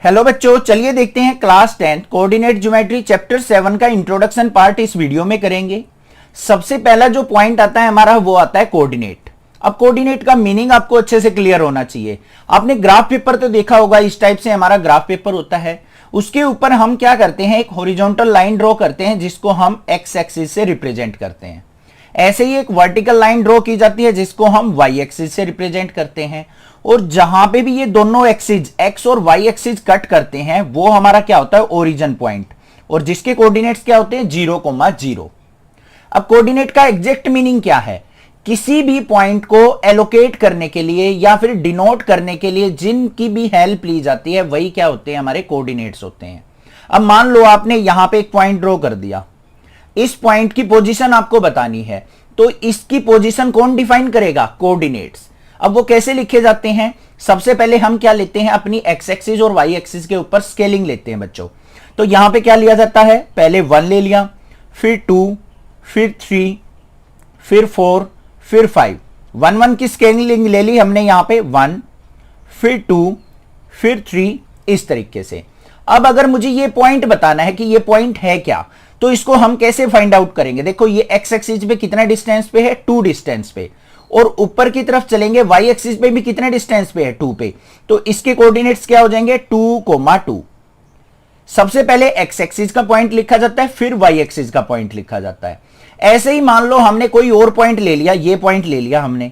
Hello बच्चों, चलिए देखते हैं क्लास 10 कोऑर्डिनेट ज्योमेट्री चैप्टर 7 का इंट्रोडक्शन पार्ट इस वीडियो में करेंगे। सबसे पहला जो पॉइंट आता है हमारा वो आता है कोऑर्डिनेट। अब कोऑर्डिनेट का मीनिंग आपको अच्छे से क्लियर होना चाहिए। आपने ग्राफ पेपर तो देखा होगा, इस टाइप से हमारा ग्राफ पेपर होता है। उसके ऊपर हम क्या करते हैं, एक हॉरिजॉन्टल लाइन ड्रॉ करते हैं जिसको हम एक्स एक्सिस से रिप्रेजेंट करते हैं। ऐसे ही एक वर्टिकल लाइन ड्रॉ की जाती है जिसको हम वाई एक्सिस से रिप्रेजेंट करते हैं। और जहां पे भी ये दोनों एक्सिस एक्स और वाई एक्सिस कट करते हैं वो हमारा क्या होता है, ओरिजिन पॉइंट, और जिसके कोऑर्डिनेट्स क्या होते हैं 0,0। अब कोऑर्डिनेट का एग्जैक्ट मीनिंग क्या है, किसी भी पॉइंट को एलोकेट करने के लिए या फिर डिनोट करने के लिए जिनकी भी हेल्प ली जाती है वही क्या होते हैं, हमारे कोऑर्डिनेट्स होते हैं। अब मान लो आपने यहां पे एक पॉइंट ड्रॉ कर दिया, इस पॉइंट की पोजीशन आपको बतानी है, तो इसकी पोजीशन कौन डिफाइन करेगा, कोऑर्डिनेट्स। अब वो कैसे लिखे जाते हैं, सबसे पहले हम क्या लेते हैं, अपनी एक्स एक्सिस और वाई एक्सिस के ऊपर स्केलिंग लेते हैं बच्चों। तो यहां पे क्या लिया जाता है, पहले 1 ले लिया, फिर 2, फिर 3, फिर 4, फिर 5। 1 1 की स्केलिंग ले ली हमने, यहां पे 1, फिर 2, फिर 3, इस तरीके से। अब अगर मुझे ये पॉइंट बताना है कि ये पॉइंट है क्या, तो इसको हम कैसे फाइंड आउट करेंगे। देखो ये एक्स एक्सिस पे कितना डिस्टेंस पे है, 2 डिस्टेंस पे, और ऊपर की तरफ चलेंगे वाई एक्सिस पे भी कितने डिस्टेंस पे है, 2 पे। तो इसके कोऑर्डिनेट्स क्या हो जाएंगे, 2,2। सबसे पहले एक्स एक्सिस का पॉइंट लिखा जाता है, फिर वाई एक्सिस का पॉइंट लिखा जाता है। ऐसे ही मान लो हमने कोई और पॉइंट ले लिया, ये पॉइंट ले लिया हमने,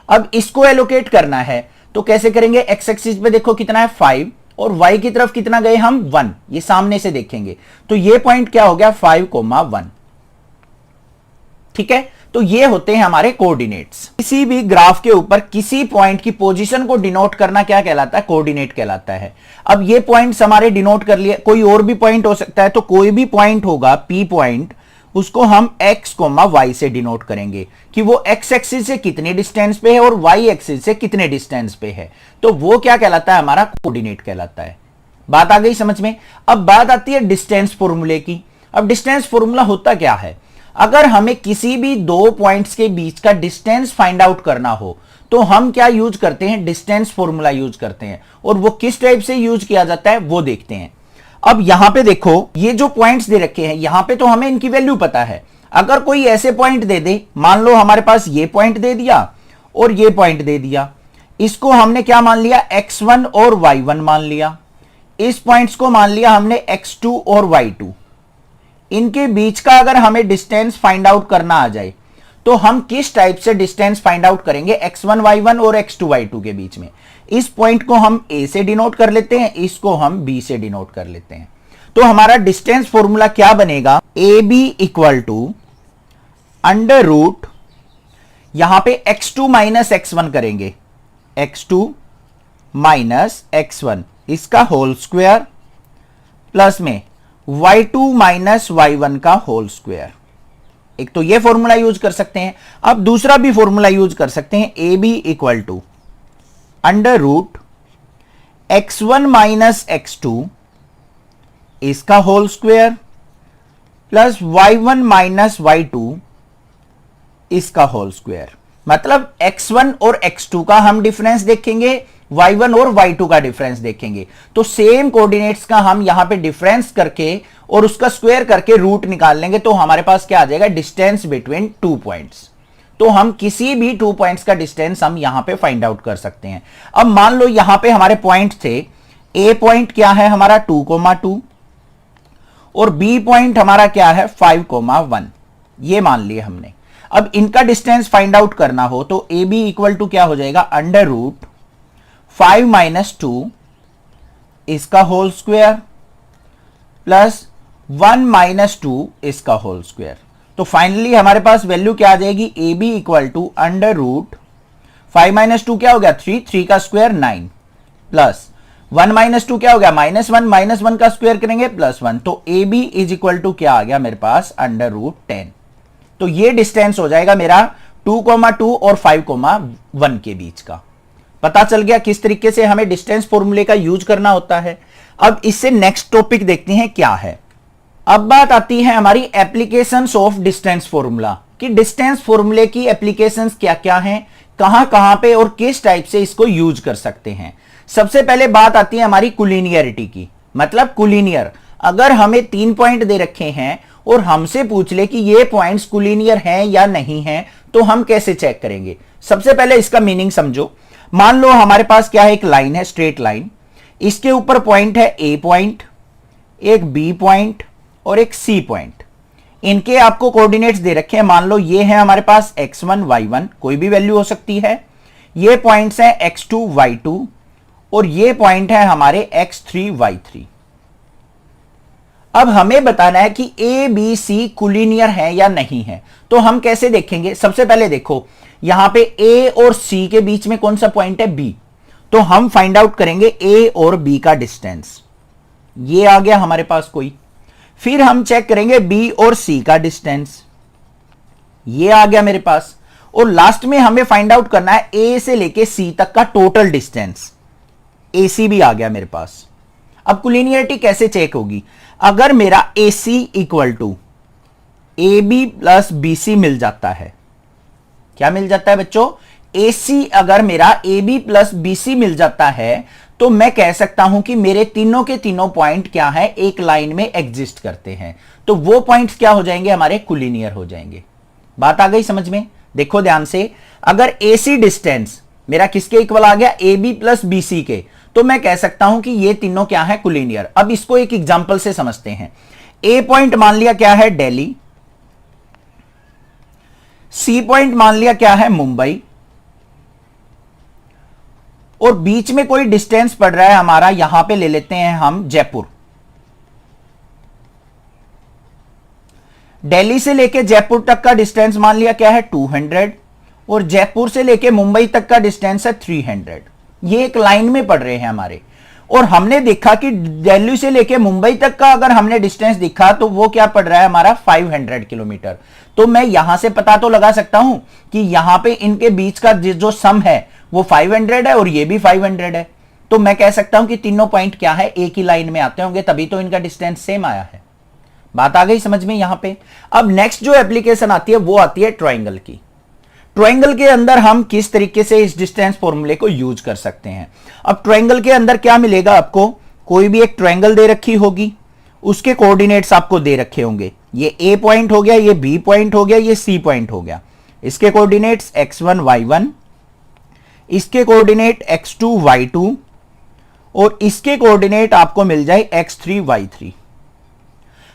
अब इसको एलोकेट करना है तो कैसे करेंगे, एक्स एक्सिस पे देखो कितना है 5, और y की तरफ कितना गए हम 1, ये सामने से देखेंगे तो ये पॉइंट क्या हो गया 5,1। ठीक है, तो ये होते हैं हमारे कोऑर्डिनेट्स। किसी भी ग्राफ के ऊपर किसी पॉइंट की पोजीशन को डिनोट करना क्या कहलाता है, कोऑर्डिनेट कहलाता है। अब ये पॉइंट्स हमारे डिनोट कर लिए, कोई और भी पॉइंट हो सकता है, तो कोई भी पॉइंट होगा P पॉइंट, उसको हम x, y से डिनोट करेंगे कि वो x एक्सिस से कितने डिस्टेंस पे है और y एक्सिस से कितने डिस्टेंस पे है, तो वो क्या कहलाता है, हमारा कोऑर्डिनेट कहलाता है। बात आ गई समझ में। अब बात आती है डिस्टेंस फॉर्मूले की। अब डिस्टेंस फॉर्मूला होता क्या है, अगर हमें किसी भी दो पॉइंट्स के बीच का डिस्टेंस फाइंड आउट करना हो तो हम क्या यूज करते हैं, डिस्टेंस फॉर्मूला यूज करते हैं। और वो किस टाइप से यूज किया जाता है वो देखते हैं। अब यहां पे देखो, ये जो पॉइंट्स दे रखे हैं यहां पे तो हमें इनकी वैल्यू पता है। अगर कोई ऐसे पॉइंट दे दे, मान लो हमारे पास ये पॉइंट दे दिया और ये पॉइंट दे दिया, इसको हमने क्या मान लिया, x1 और y1 मान लिया। इस पॉइंट्स को मान लिया हमने x2 और y2। इनके बीच का अगर हमें डिस्टेंस फाइंड आउट करना आ जाए तो हम किस टाइप से डिस्टेंस फाइंड आउट करेंगे, x1 y1 और x2 y2 के बीच में। इस पॉइंट को हम a से डिनोट कर लेते हैं, इसको हम b से डिनोट कर लेते हैं। तो हमारा डिस्टेंस फॉर्मूला क्या बनेगा, AB equal to under root, यहां पे x2 माइनस x1 करेंगे, x2 माइनस x1 इसका होल स्क्वायर, प्लस में y2 माइनस y1 का होल स्क्वायर। एक तो ये फॉर्मूला यूज कर सकते हैं। अब दूसरा भी फॉर्मूला यूज कर सकते हैं, AB equal to under root x1 minus x2 इसका whole square, plus y1 minus y2 इसका होल स्क्वायर। मतलब x1 और x2 का हम डिफरेंस देखेंगे, y1 और y2 का डिफरेंस देखेंगे। तो सेम कोऑर्डिनेट्स का हम यहां पे डिफरेंस करके और उसका स्क्वायर करके रूट निकाल लेंगे, तो हमारे पास क्या आ जाएगा, डिस्टेंस बिटवीन 2 पॉइंट्स। तो हम किसी भी 2 पॉइंट्स का डिस्टेंस हम यहां पे फाइंड आउट कर सकते हैं। अब मान लो यहां पे हमारे पॉइंट थे, ए पॉइंट क्या है हमारा 2,2 और बी पॉइंट हमारा क्या है 5,1, ये मान लिए हमने। अब इनका डिस्टेंस फाइंड आउट करना हो तो ए बी इक्वल टू क्या हो जाएगा, अंडर रूट 5 माइनस 2 इसका होल स्क्वायर, प्लस 1 माइनस 2 इसका होल स्क्वायर। तो फाइनली हमारे पास वैल्यू क्या आ जाएगी, A B equal to under root 5 minus 2 क्या हो गया 3, 3 का स्क्वायर 9, प्लस 1 माइनस 2 क्या हो गया -1, -1 का स्क्वायर करेंगे +1। तो A B is equal to क्या आ गया मेरे पास, अंडर रूट 10। तो ये डिस्टेंस हो जाएगा मेरा 2,2 और 5,1 के बीच का। पता चल गया किस तरीके से हमें डिस्टेंस फॉर्मूले का यूज करना होता है। अब इससे नेक्स्ट टॉपिक देखते हैं क्या है। अब बात आती है हमारी एप्लीकेशंस ऑफ डिस्टेंस फॉर्मूला, कि डिस्टेंस फॉर्मूले की एप्लीकेशंस क्या क्या हैं, कहां कहां पे और किस टाइप से इसको यूज कर सकते हैं। सबसे पहले बात आती है हमारी कोलिनियरिटी की, मतलब कोलिनियर। अगर हमें 3 पॉइंट दे रखे हैं और हमसे पूछ ले कि ये पॉइंट्स कोलिनियर हैं या नहीं हैं, तो हम कैसे चेक करेंगे? सबसे पहले इसका मीनिंग समझो। मान लो हमारे पास क्या है, एक लाइन है, स्ट्रेट लाइन, इसके ऊपर पॉइंट है ए पॉइंट, एक बी पॉइंट और एक सी पॉइंट। इनके आपको कोऑर्डिनेट्स दे रखे हैं। मान लो ये है हमारे पास x1 y1, कोई भी वैल्यू हो सकती है। ये पॉइंट्स हैं x2 y2 और ये पॉइंट है हमारे x3 y3। अब हमें बताना है कि ए बी सी कोलिनियर है या नहीं है। तो हम कैसे देखेंगे? सबसे पहले देखो, यहां पे ए और सी के बीच में कौन सा पॉइंट है? बी। तो हम फाइंड आउट करेंगे ए और बी का डिस्टेंस। ये आ गया हमारे पास कोई। फिर हम चेक करेंगे बी और सी का डिस्टेंस, ये आ गया मेरे पास। और लास्ट में हमें फाइंड आउट करना है ए से लेके सी तक का टोटल डिस्टेंस, ए सी भी आ गया मेरे पास। अब कोलिनियरिटी कैसे चेक होगी? अगर मेरा A C equal to A B plus B C मिल जाता है, क्या मिल जाता है बच्चों? ए सी अगर मेरा A B plus B C मिल जाता है, तो मैं कह सकता हूं कि मेरे तीनों के तीनों पॉइंट क्या है, एक लाइन में एग्जिस्ट करते हैं। तो वो पॉइंट्स क्या हो जाएंगे? हमारे कोलिनियर हो जाएंगे। बात आ गई समझ में? देखो ध्यान से, अगर ए सी डिस्टेंस मेरा किसके इक्वल आ गया? A B plus B C के, तो मैं कह सकता हूं कि ये तीनों क्या है? कोलिनियर। अब इसको एक एग्जांपल से समझते हैं। ए पॉइंट मान लिया क्या है? दिल्ली। सी पॉइंट मान लिया क्या है? मुंबई। और बीच में कोई डिस्टेंस पड़ रहा है हमारा, यहां पे ले लेते हैं हम जयपुर। दिल्ली से लेके जयपुर तक का डिस्टेंस मान लिया क्या है? 200। और जयपुर से लेके मुंबई तक का डिस्टेंस है 300। ये एक लाइन में पड़ रहे हैं हमारे। और हमने देखा कि दिल्ली से लेके मुंबई तक का अगर हमने डिस्टेंस देखा तो वो क्या पड़ रहा है हमारा? 500 किलोमीटर। तो मैं यहां से पता तो लगा सकता हूं कि यहां पे इनके बीच का जो सम है वो 500 है और ये भी 500 है। तो मैं कह सकता हूं कि तीनों पॉइंट क्या है? एक ही लाइन में आते होंगे, तभी तो इनका डिस्टेंस सेम आया है। बात आ गई समझ में यहां पे? अब नेक्स्ट जो एप्लीकेशन आती है वो आती है ट्रायंगल की। ट्रायंगल के अंदर हम किस तरीके से इस डिस्टेंस फॉर्मूले को यूज कर सकते हैं? अब ट्रायंगल के अंदर क्या मिलेगा आपको? कोई भी एक ट्रायंगल दे रखी होगी, उसके कोऑर्डिनेट्स आपको दे रखे होंगे। ये ए पॉइंट हो गया, ये बी पॉइंट हो गया, ये सी पॉइंट हो गया। इसके कोऑर्डिनेट्स x1 y1, इसके कोऑर्डिनेट x2 y2 और इसके कोऑर्डिनेट आपको मिल जाए x3 y3।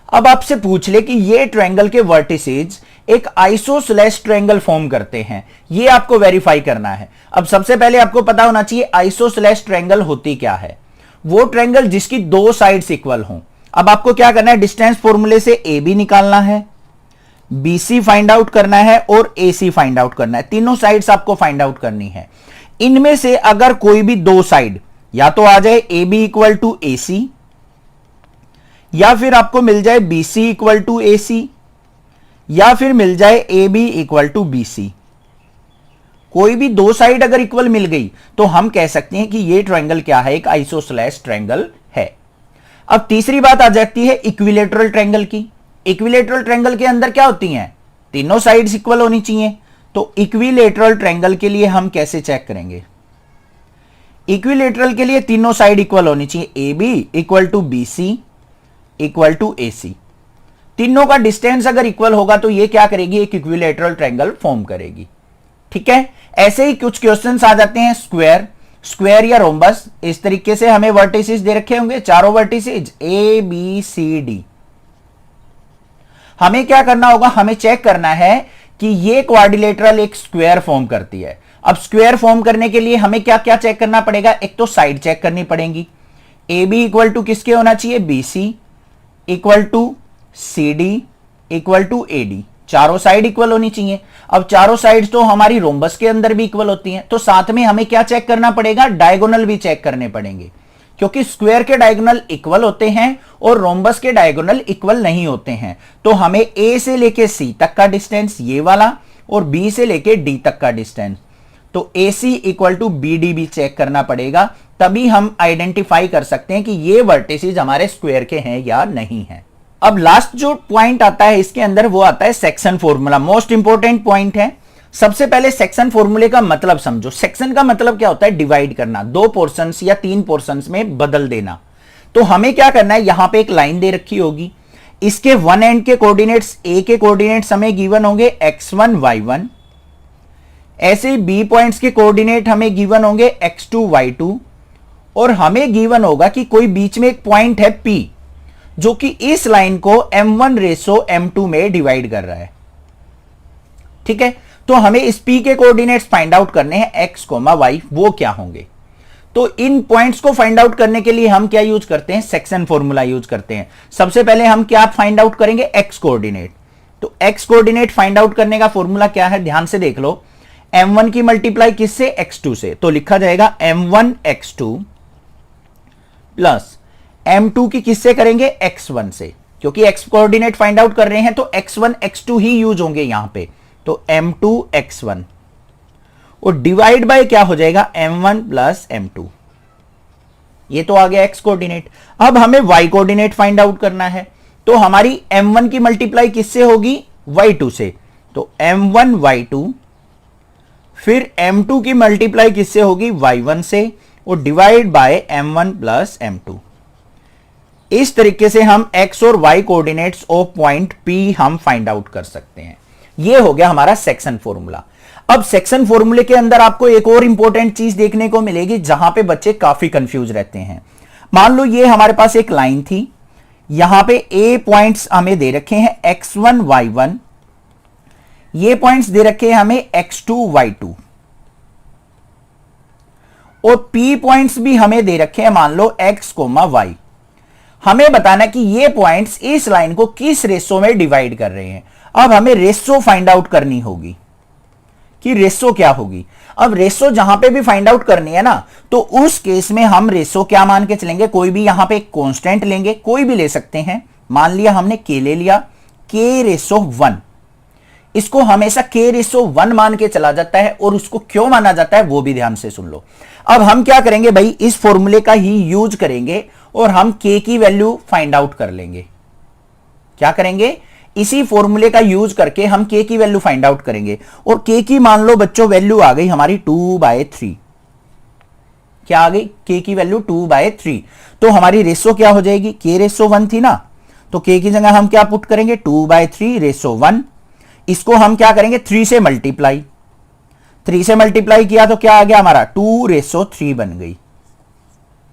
अब आपसे पूछ ले कि ये ट्रायंगल के वर्टिसेज एक आइसोसेलेस ट्रायंगल फॉर्म करते हैं, ये आपको वेरीफाई करना है। अब सबसे पहले आपको पता होना चाहिए आइसोसेलेस ट्रायंगल होती क्या है। वो ट्रायंगल जिसकी दो साइड्स इक्वल हों। अब आपको क्या करना है? डिस्टेंस फॉर्मूले से ए बी निकालना है, बी सी फाइंड आउट करना है और ए सी फाइंड आउट करना है। तीनों साइड्स आपको फाइंड आउट करनी है। इनमें से अगर कोई भी दो साइड या तो आ जाए A B equal to A C, या फिर आपको मिल जाए B C equal to A C, या फिर मिल जाए A B equal to B C. कोई भी दो साइड अगर इक्वल मिल गई तो हम कह सकते हैं कि ये ट्रायंगल क्या है? एक आइसोसेलेस ट्रायंगल है। अब तीसरी बात आ जाती है इक्विलेटरल ट्रायंगल की। इक्विलेटरल ट्रायंगल के अंदर क्या होती हैं? तीनों साइड्स इक्वल होनी चाहिए। तो इक्विलेटरल ट्रायंगल के लिए हम कैसे चेक करेंगे? इक्विलेटरल के लिए तीनों साइड इक्वल होनी चाहिए। A B equal to B C equal to A C. तीनों का डिस्टेंस अगर इक्वल होगा तो ये क्या करेगी? एक इक्विलेटरल ट्रायंगल फॉर्म करेगी। ठीक है, ऐसे ही कुछ क्वेश्चंस आ जाते हैं स्क्वायर, स्क्वायर या रोम्बस। इस तरीके से हमें वर्टिसेस दे रखे होंगे, चारों vertices A B C D. हमें क्या करना होगा? हमें चेक करना है कि ये क्वाड्रिलेटरल एक स्क्वायर फॉर्म करती है। अब स्क्वायर फॉर्म करने के लिए हमें क्या क्या चेक करना पड़ेगा? एक तो साइड चेक करनी पड़ेगी। ए बी इक्वल टू किसके होना चाहिए? B C equal to C D equal to A D. चारों साइड इक्वल होनी चाहिए। अब चारों साइड तो हमारी रोम्बस के अंदर भी इक्वल होती हैं, तो साथ में हमें क्या चेक करना पड़ेगा? डायगोनल भी चेक करने पड़ेंगे, क्योंकि स्क्वायर के डायगोनल इक्वल होते हैं और रोम्बस के डायगोनल इक्वल नहीं होते हैं। तो हमें ए से लेके सी तक का डिस्टेंस ये वाला और बी से लेके डी तक का डिस्टेंस, तो ए C equal to B D भी चेक करना पड़ेगा। तभी हम आइडेंटिफाई कर सकते हैं कि ये वर्टिसेस हमारे स्क्वायर के हैं या नहीं है। अब लास्ट जो पॉइंट आता है इसके अंदर वो आता है section formula. Most important point है। सबसे पहले सेक्शन फॉर्मूले का मतलब समझो। सेक्शन का मतलब क्या होता है? डिवाइड करना, 2 पोर्शंस या 3 पोर्शंस में बदल देना। तो हमें क्या करना है, यहां पे एक लाइन दे रखी होगी, इसके वन एंड के कोऑर्डिनेट्स, ए के कोऑर्डिनेट्स हमें गिवन होंगे x1 y1, ऐसे बी पॉइंट्स के कोऑर्डिनेट हमें गिवन होंगे x2 y2, और हमें गिवन होगा कि कोई बीच में एक पॉइंट है P जो कि इस लाइन को m1 रेशो m2 में डिवाइड कर रहा है। ठीक है, तो हमें इस P के कोऑर्डिनेट्स फाइंड आउट करने हैं x, y, वो क्या होंगे। तो इन पॉइंट्स को फाइंड आउट करने के लिए हम क्या यूज करते हैं? सेक्शन फॉर्मूला यूज करते हैं। सबसे पहले हम क्या फाइंड आउट करेंगे? x coordinate. तो x कोऑर्डिनेट फाइंड आउट करने का फॉर्मूला क्या है? ध्यान से देख लो, m1 की मल्टीप्लाई किससे? x2 से। तो लिखा जाएगा m1 x2 प्लस m2 की किससे करेंगे? x1 से, क्योंकि x कोऑर्डिनेट फाइंड आउट कर रहे हैं तो x1 x2 ही यूज होंगे यहां पे। तो m2 x1 और डिवाइड बाय क्या हो जाएगा? m1 plus m2। ये तो आ गया x कोऑर्डिनेट। अब हमें y कोऑर्डिनेट फाइंड आउट करना है, तो हमारी m1 की मल्टीप्लाई किससे होगी? y2 से। तो m1 y2 फिर m2 की मल्टीप्लाई किससे होगी? y1 से, और divide by m1 plus m2। इस तरीके से हम x और y coordinates of point P हम फाइंड आउट कर सकते हैं। ये हो गया हमारा सेक्शन फॉर्मूला। अब सेक्शन फॉर्मूले के अंदर आपको एक और इंपॉर्टेंट चीज देखने को मिलेगी जहां पे बच्चे काफी कंफ्यूज रहते हैं। मान लो ये हमारे पास एक लाइन थी, यहां पे A पॉइंट्स हमें दे रखे हैं x1 y1, ये पॉइंट्स दे रखे हैं हमें x2 y2, और P पॉइंट्स भी हमें दे रखे हैं मान लो x, y। हमें बताना कि ये पॉइंट्स इस लाइन को किस रेशो में डिवाइड कर रहे हैं। अब हमें रेशो फाइंड आउट करनी होगी कि रेशो क्या होगी। अब रेशो जहां पे भी फाइंड आउट करनी है ना, तो उस केस में हम रेशो क्या मान के चलेंगे? कोई भी यहां पे कांस्टेंट लेंगे, कोई भी ले सकते हैं। मान लिया हमने k ले लिया, k/1। इसको हमेशा k/1 मान के चला जाता है, और उसको क्यों माना जाता है वो भी ध्यान से सुन लो। अब हम क्या करेंगे भाई, इस फॉर्मूले का ही यूज करेंगे और हम k की वैल्यू फाइंड आउट कर लेंगे। क्या करेंगे? इसी फॉर्मूले का यूज करके हम k की वैल्यू फाइंड आउट करेंगे, और k की मान लो बच्चों वैल्यू आ गई हमारी 2/3। क्या आ गई? k की वैल्यू 2/3। तो हमारी रेशो क्या हो जाएगी? k/1 थी ना, तो k की जगह हम क्या पुट करेंगे? 2/3/1। इसको हम क्या करेंगे? 3 से मल्टीप्लाई, 3 से मल्टीप्लाई किया तो क्या आ गया हमारा? 2/3 बन गई।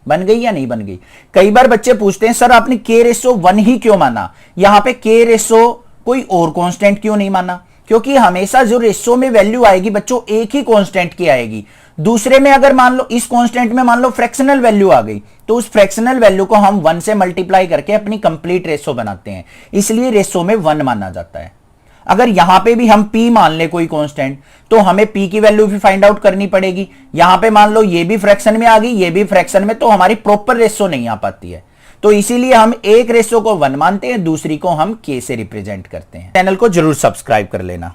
बन गई या नहीं बन गई? कई बार बच्चे पूछते हैं सर आपने k/1 ही क्यों माना, यहां पे k कोई और कांस्टेंट क्यों नहीं माना? क्योंकि हमेशा जो रेशो में वैल्यू आएगी बच्चों एक ही कांस्टेंट की आएगी। दूसरे में अगर मान लो इस कांस्टेंट में मान लो फ्रैक्शनल वैल्यू आ गई, तो उस फ्रैक्शनल वैल्यू को हम 1 से मल्टीप्लाई करके अपनी कंप्लीट रेशो बनाते हैं, इसलिए रेशो में 1 माना जाता है। अगर यहां पे भी हम P मान ले कोई कांस्टेंट, तो हमें P की वैल्यू भी फाइंड आउट करनी पड़ेगी। यहां पे मान लो ये भी फ्रैक्शन में आ गई, ये भी फ्रैक्शन में, तो हमारी प्रॉपर रेशो नहीं आ पाती है। तो इसीलिए हम एक रेशो को 1 मानते हैं, दूसरी को हम K से रिप्रेजेंट करते हैं। चैनल को जरूर सब्सक्राइब कर लेना।